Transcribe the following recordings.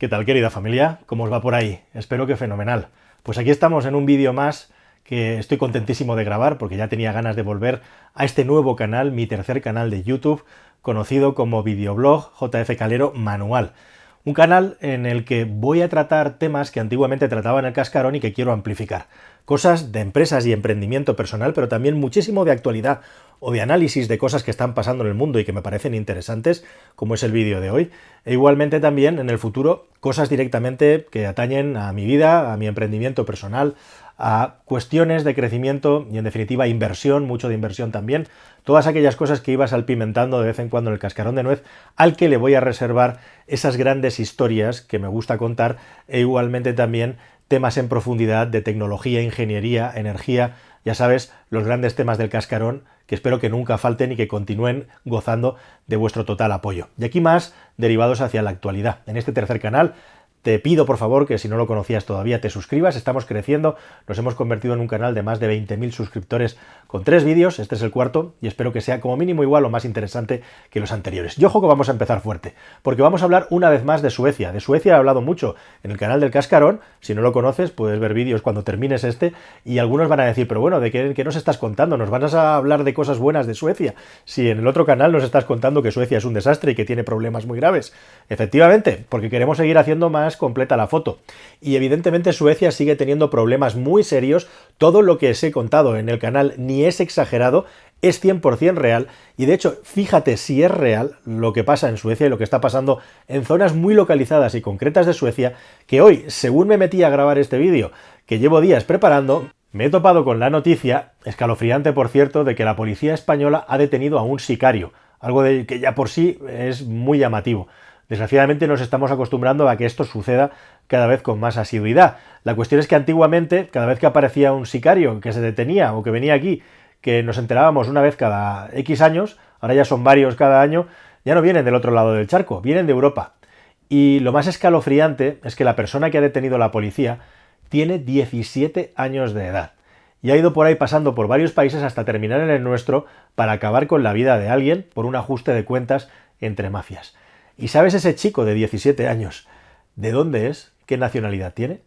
¿Qué tal, querida familia? ¿Cómo os va por ahí? Espero que fenomenal. Pues aquí estamos en un vídeo más que estoy contentísimo de grabar porque ya tenía ganas de volver a este nuevo canal, mi tercer canal de YouTube, conocido como videoblog JF Calero Manual. Un canal en el que voy a tratar temas que antiguamente trataba en el Cascarón y que quiero amplificar. Cosas de empresas y emprendimiento personal, pero también muchísimo de actualidad o de análisis de cosas que están pasando en el mundo y que me parecen interesantes, como es el vídeo de hoy. E igualmente también en el futuro cosas directamente que atañen a mi vida, a mi emprendimiento personal, a cuestiones de crecimiento y en definitiva inversión, mucho de inversión también. Todas aquellas cosas que iba salpimentando de vez en cuando en el Cascarón de Nuez, al que le voy a reservar esas grandes historias que me gusta contar e igualmente también temas en profundidad de tecnología, ingeniería, energía, ya sabes, los grandes temas del Cascarón que espero que nunca falten y que continúen gozando de vuestro total apoyo. Y aquí más derivados hacia la actualidad. En este tercer canal te pido, por favor, que si no lo conocías todavía te suscribas. Estamos creciendo, nos hemos convertido en un canal de más de 20.000 suscriptores con 3 vídeos, este es el cuarto, y espero que sea como mínimo igual o más interesante que los anteriores. Y ojo que vamos a empezar fuerte, porque vamos a hablar una vez más de Suecia. De Suecia he hablado mucho en el canal del Cascarón, si no lo conoces puedes ver vídeos cuando termines este, y algunos van a decir, pero bueno, ¿de qué nos estás contando? ¿Nos vas a hablar de cosas buenas de Suecia? Si en el otro canal nos estás contando que Suecia es un desastre y que tiene problemas muy graves. Efectivamente, porque queremos seguir haciendo más completa la foto. Y evidentemente Suecia sigue teniendo problemas muy serios. Todo lo que os he contado en el canal ni es exagerado, es 100% real. Y de hecho, fíjate si es real lo que pasa en Suecia y lo que está pasando en zonas muy localizadas y concretas de Suecia, que hoy, según me metí a grabar este vídeo, que llevo días preparando, me he topado con la noticia, escalofriante por cierto, de que la policía española ha detenido a un sicario, algo de que ya por sí es muy llamativo. Desgraciadamente nos estamos acostumbrando a que esto suceda cada vez con más asiduidad. La cuestión es que antiguamente, cada vez que aparecía un sicario que se detenía o que venía aquí, que nos enterábamos una vez cada X años, ahora ya son varios cada año, ya no vienen del otro lado del charco, vienen de Europa. Y lo más escalofriante es que la persona que ha detenido la policía tiene 17 años de edad. Y ha ido por ahí pasando por varios países hasta terminar en el nuestro para acabar con la vida de alguien por un ajuste de cuentas entre mafias. ¿Y sabes ese chico de 17 años? ¿De dónde es? ¿Qué nacionalidad tiene?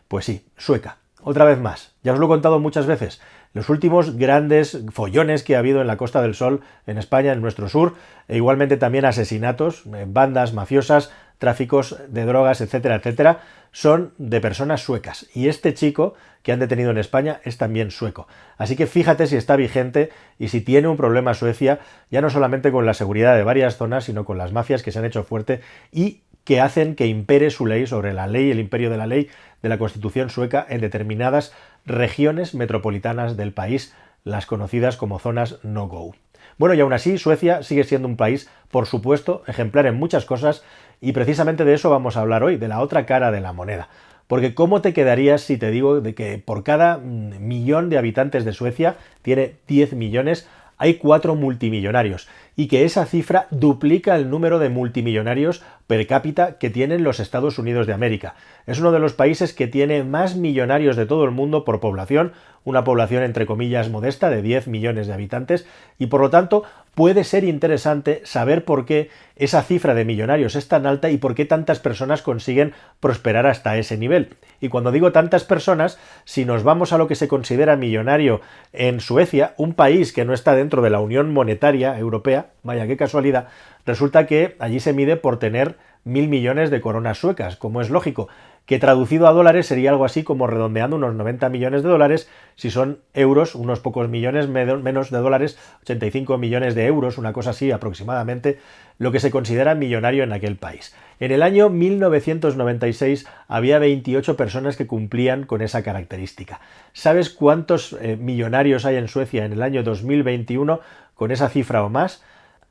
Pues sí, sueca. Otra vez más. Ya os lo he contado muchas veces. Los últimos grandes follones que ha habido en la Costa del Sol, en España, en nuestro sur, e igualmente también asesinatos, bandas mafiosas, tráficos de drogas, etcétera, etcétera, son de personas suecas. Y este chico que han detenido en España es también sueco. Así que fíjate si está vigente y si tiene un problema Suecia, ya no solamente con la seguridad de varias zonas, sino con las mafias que se han hecho fuerte y que hacen que impere su ley sobre la ley, el imperio de la ley de la Constitución sueca en determinadas regiones metropolitanas del país, las conocidas como zonas no-go. Bueno, y aún así, Suecia sigue siendo un país, por supuesto, ejemplar en muchas cosas, y precisamente de eso vamos a hablar hoy, de la otra cara de la moneda. Porque ¿cómo te quedarías si te digo de que por cada millón de habitantes de Suecia, tiene 10 millones, hay 4 multimillonarios, y que esa cifra duplica el número de multimillonarios per cápita que tienen los Estados Unidos de América? Es uno de los países que tiene más millonarios de todo el mundo por población, una población entre comillas modesta de 10 millones de habitantes, y por lo tanto puede ser interesante saber por qué esa cifra de millonarios es tan alta y por qué tantas personas consiguen prosperar hasta ese nivel. Y cuando digo tantas personas, si nos vamos a lo que se considera millonario en Suecia, un país que no está dentro de la Unión Monetaria Europea, vaya qué casualidad, resulta que allí se mide por tener 1.000 millones de coronas suecas, como es lógico, que traducido a dólares sería algo así como redondeando unos 90 millones de dólares, si son euros, unos pocos millones menos de dólares, 85 millones de euros, una cosa así aproximadamente, lo que se considera millonario en aquel país. En el año 1996 había 28 personas que cumplían con esa característica. ¿Sabes cuántos millonarios hay en Suecia en el año 2021 con esa cifra o más?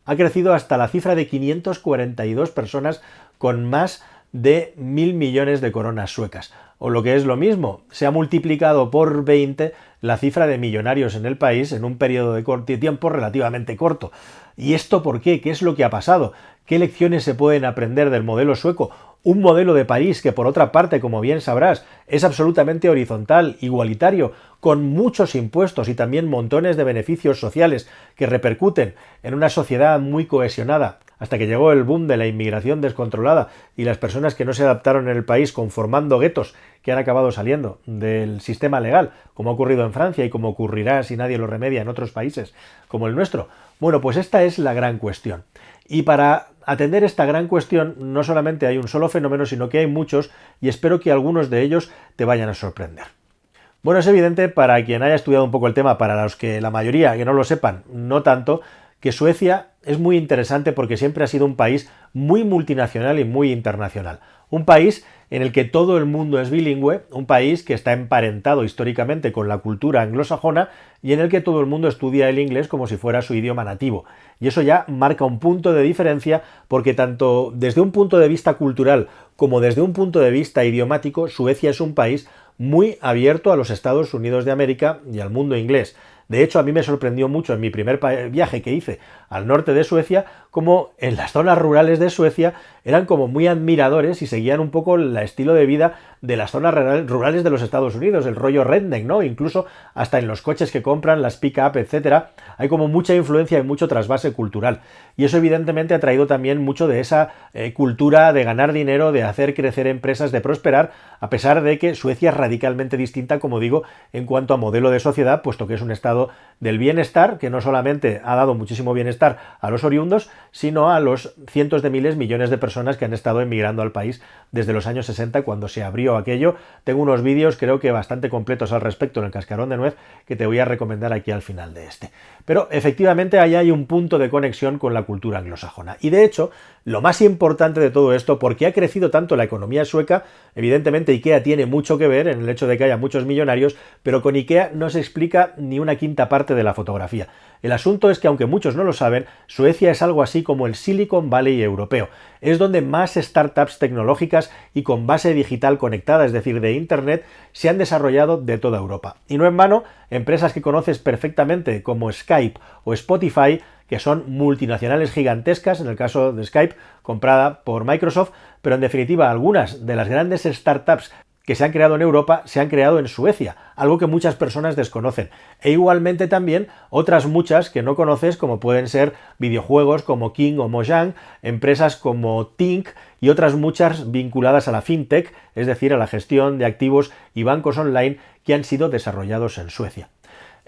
Ha crecido hasta la cifra de 542 personas con más de 1.000 millones de coronas suecas. O lo que es lo mismo, se ha multiplicado por 20 la cifra de millonarios en el país en un periodo de tiempo relativamente corto. ¿Y esto por qué? ¿Qué es lo que ha pasado? ¿Qué lecciones se pueden aprender del modelo sueco? Un modelo de país que, por otra parte, como bien sabrás, es absolutamente horizontal, igualitario, con muchos impuestos y también montones de beneficios sociales que repercuten en una sociedad muy cohesionada. hasta que llegó el boom de la inmigración descontrolada y las personas que no se adaptaron en el país conformando guetos que han acabado saliendo del sistema legal, como ha ocurrido en Francia y como ocurrirá si nadie lo remedia en otros países como el nuestro. Bueno, pues esta es la gran cuestión. Y para atender esta gran cuestión no solamente hay un solo fenómeno, sino que hay muchos, y espero que algunos de ellos te vayan a sorprender. Bueno, es evidente para quien haya estudiado un poco el tema, para los que la mayoría que no lo sepan, no tanto, que Suecia es muy interesante porque siempre ha sido un país muy multinacional y muy internacional. Un país en el que todo el mundo es bilingüe, un país que está emparentado históricamente con la cultura anglosajona y en el que todo el mundo estudia el inglés como si fuera su idioma nativo. Y eso ya marca un punto de diferencia porque tanto desde un punto de vista cultural como desde un punto de vista idiomático, Suecia es un país muy abierto a los Estados Unidos de América y al mundo inglés. De hecho, a mí me sorprendió mucho en mi primer viaje que hice al norte de Suecia, como en las zonas rurales de Suecia eran como muy admiradores y seguían un poco el estilo de vida de las zonas rurales de los Estados Unidos, el rollo redneck, ¿no? Incluso hasta en los coches que compran, las pick-up, etcétera, hay como mucha influencia y mucho trasvase cultural. Y eso evidentemente ha traído también mucho de esa cultura de ganar dinero, de hacer crecer empresas, de prosperar, a pesar de que Suecia es radicalmente distinta, como digo, en cuanto a modelo de sociedad, puesto que es un estado del bienestar, que no solamente ha dado muchísimo bienestar a los oriundos, sino a los cientos de miles, millones de personas que han estado emigrando al país desde los años 60, cuando se abrió aquello. Tengo unos vídeos, creo que bastante completos al respecto en el Cascarón de Nuez, que te voy a recomendar aquí al final de este. Pero efectivamente ahí hay un punto de conexión con la cultura anglosajona. Y de hecho, lo más importante de todo esto, porque ha crecido tanto la economía sueca, evidentemente IKEA tiene mucho que ver en el hecho de que haya muchos millonarios, pero con IKEA no se explica ni una quinta parte de la fotografía. El asunto es que, aunque muchos no lo saben, Suecia es algo así como el Silicon Valley europeo. Es donde más startups tecnológicas y con base digital conectada, es decir, de Internet, se han desarrollado de toda Europa. Y no en vano, empresas que conoces perfectamente como Skype o Spotify, que son multinacionales gigantescas, en el caso de Skype, comprada por Microsoft, pero en definitiva algunas de las grandes startups que se han creado en Europa se han creado en Suecia, algo que muchas personas desconocen. E igualmente también otras muchas que no conoces, como pueden ser videojuegos como King o Mojang, empresas como Tink y otras muchas vinculadas a la fintech, es decir, a la gestión de activos y bancos online que han sido desarrollados en Suecia.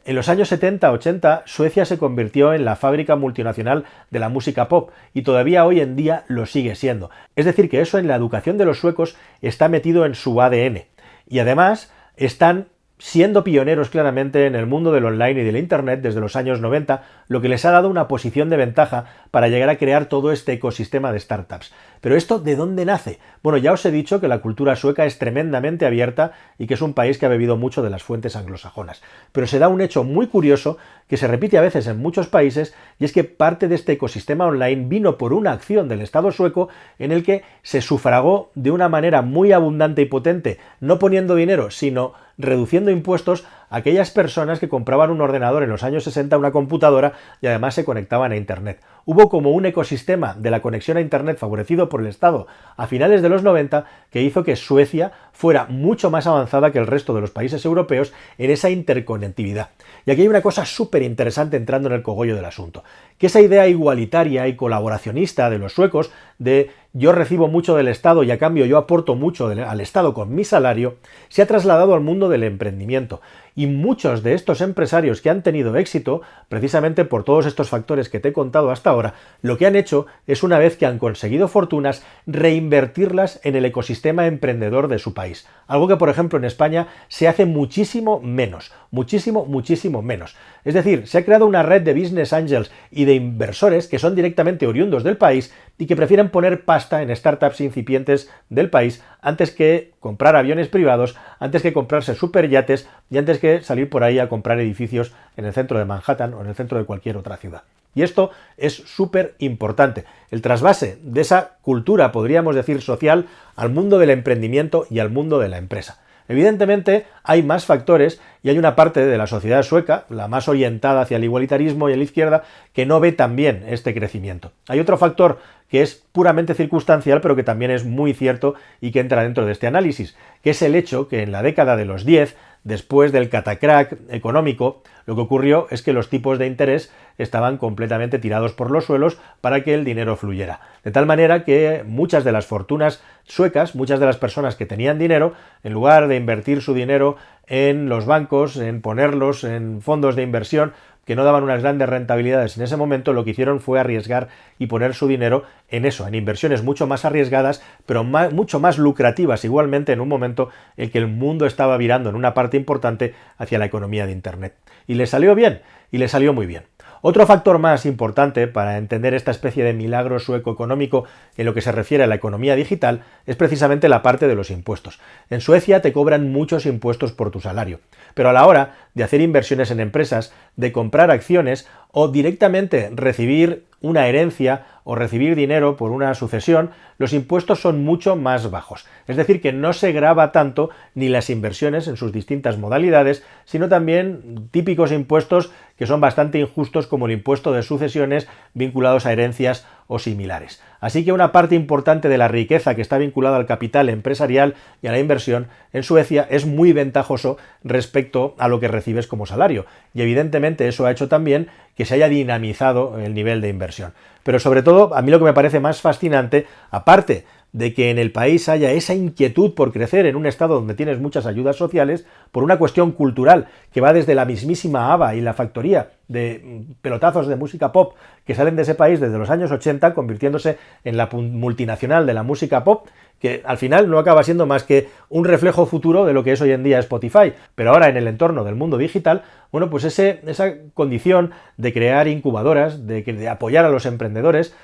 En los años 70-80, Suecia se convirtió en la fábrica multinacional de la música pop y todavía hoy en día lo sigue siendo. Es decir, que eso en la educación de los suecos está metido en su ADN. Y además están siendo pioneros claramente en el mundo del online y del Internet desde los años 90, lo que les ha dado una posición de ventaja para llegar a crear todo este ecosistema de startups. Pero ¿esto de dónde nace? Bueno, ya os he dicho que la cultura sueca es tremendamente abierta y que es un país que ha bebido mucho de las fuentes anglosajonas. Pero se da un hecho muy curioso que se repite a veces en muchos países, y es que parte de este ecosistema online vino por una acción del Estado sueco en el que se sufragó de una manera muy abundante y potente, no poniendo dinero, sino reduciendo impuestos a aquellas personas que compraban un ordenador en los años 60, una computadora, y además se conectaban a Internet. Hubo como un ecosistema de la conexión a Internet favorecido por el Estado a finales de los 90 que hizo que Suecia fuera mucho más avanzada que el resto de los países europeos en esa interconectividad. Y aquí hay una cosa súper interesante entrando en el cogollo del asunto, que esa idea igualitaria y colaboracionista de los suecos de yo recibo mucho del Estado y a cambio yo aporto mucho al Estado con mi salario, se ha trasladado al mundo del emprendimiento. Y muchos de estos empresarios que han tenido éxito, precisamente por todos estos factores que te he contado hasta ahora, lo que han hecho es, una vez que han conseguido fortunas, reinvertirlas en el ecosistema emprendedor de su país. Algo que, por ejemplo, en España se hace muchísimo menos. Muchísimo menos. Es decir, se ha creado una red de business angels y de inversores que son directamente oriundos del país y que prefieren poner pasta en startups incipientes del país antes que comprar aviones privados, antes que comprarse superyates y antes que salir por ahí a comprar edificios en el centro de Manhattan o en el centro de cualquier otra ciudad. Y esto es súper importante. El trasvase de esa cultura, podríamos decir, social, al mundo del emprendimiento y al mundo de la empresa. Evidentemente hay más factores y hay una parte de la sociedad sueca, la más orientada hacia el igualitarismo y a la izquierda, que no ve tan bien este crecimiento. Hay otro factor que es puramente circunstancial, pero que también es muy cierto y que entra dentro de este análisis, que es el hecho que en la década de los 10, después del catacrack económico, lo que ocurrió es que los tipos de interés estaban completamente tirados por los suelos para que el dinero fluyera. De tal manera que muchas de las fortunas suecas, muchas de las personas que tenían dinero, en lugar de invertir su dinero en los bancos, en ponerlos en fondos de inversión, que no daban unas grandes rentabilidades en ese momento, lo que hicieron fue arriesgar y poner su dinero en eso, en inversiones mucho más arriesgadas, pero mucho más lucrativas igualmente en un momento en que el mundo estaba virando en una parte importante hacia la economía de Internet. Y le salió bien, y le salió muy bien. Otro factor más importante para entender esta especie de milagro sueco económico en lo que se refiere a la economía digital es precisamente la parte de los impuestos. En Suecia te cobran muchos impuestos por tu salario, pero a la hora de hacer inversiones en empresas, de comprar acciones o directamente recibir una herencia o recibir dinero por una sucesión, los impuestos son mucho más bajos. Es decir, que no se grava tanto ni las inversiones en sus distintas modalidades, sino también típicos impuestos que son bastante injustos, como el impuesto de sucesiones vinculados a herencias o similares. Así que una parte importante de la riqueza que está vinculada al capital empresarial y a la inversión en Suecia es muy ventajoso respecto a lo que recibes como salario. Y evidentemente eso ha hecho también que se haya dinamizado el nivel de inversión. Pero sobre todo, a mí lo que me parece más fascinante, aparte de que en el país haya esa inquietud por crecer en un estado donde tienes muchas ayudas sociales, por una cuestión cultural que va desde la mismísima ABBA y la factoría de pelotazos de música pop que salen de ese país desde los años 80, convirtiéndose en la multinacional de la música pop, que al final no acaba siendo más que un reflejo futuro de lo que es hoy en día Spotify, pero ahora en el entorno del mundo digital, bueno, pues esa condición de crear incubadoras, de apoyar a los emprendedores,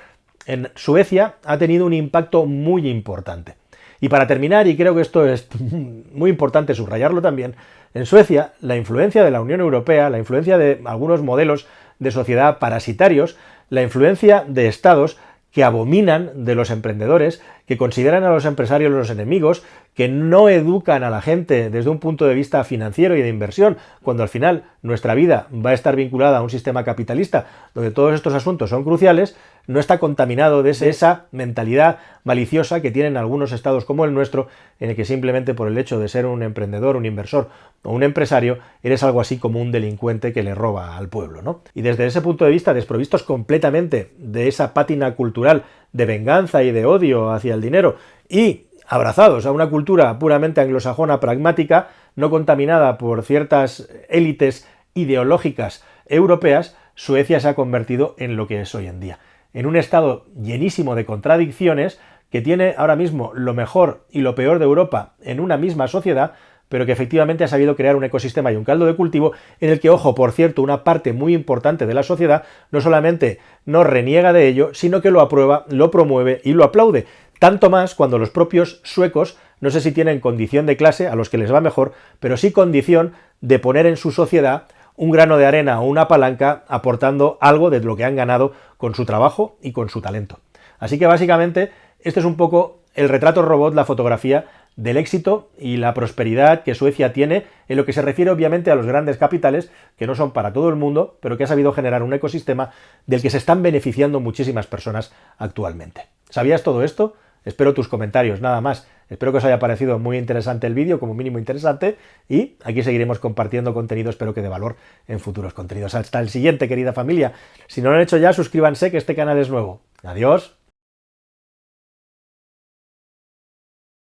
en Suecia ha tenido un impacto muy importante. Y para terminar, y creo que esto es muy importante subrayarlo también, en Suecia la influencia de la Unión Europea, la influencia de algunos modelos de sociedad parasitarios, la influencia de estados que abominan de los emprendedores, que consideran a los empresarios los enemigos, que no educan a la gente desde un punto de vista financiero y de inversión, cuando al final nuestra vida va a estar vinculada a un sistema capitalista donde todos estos asuntos son cruciales, no está contaminado de esa mentalidad maliciosa que tienen algunos estados como el nuestro, en el que simplemente por el hecho de ser un emprendedor, un inversor o un empresario, eres algo así como un delincuente que le roba al pueblo, ¿no? Y desde ese punto de vista, desprovistos completamente de esa pátina cultural de venganza y de odio hacia el dinero y abrazados a una cultura puramente anglosajona pragmática, no contaminada por ciertas élites ideológicas europeas, Suecia se ha convertido en lo que es hoy en día, en un estado llenísimo de contradicciones que tiene ahora mismo lo mejor y lo peor de Europa en una misma sociedad, pero que efectivamente ha sabido crear un ecosistema y un caldo de cultivo en el que, ojo, por cierto, una parte muy importante de la sociedad no solamente no reniega de ello, sino que lo aprueba, lo promueve y lo aplaude. Tanto más cuando los propios suecos, no sé si tienen condición de clase, a los que les va mejor, pero sí condición de poner en su sociedad un grano de arena o una palanca aportando algo de lo que han ganado con su trabajo y con su talento. Así que básicamente este es un poco el retrato robot, la fotografía del éxito y la prosperidad que Suecia tiene en lo que se refiere obviamente a los grandes capitales, que no son para todo el mundo, pero que ha sabido generar un ecosistema del que se están beneficiando muchísimas personas actualmente. ¿Sabías todo esto? Espero tus comentarios, nada más. Espero que os haya parecido muy interesante el vídeo, como mínimo interesante, y aquí seguiremos compartiendo contenido, espero que de valor, en futuros contenidos. Hasta el siguiente, querida familia. Si no lo han hecho ya, suscríbanse, que este canal es nuevo. Adiós.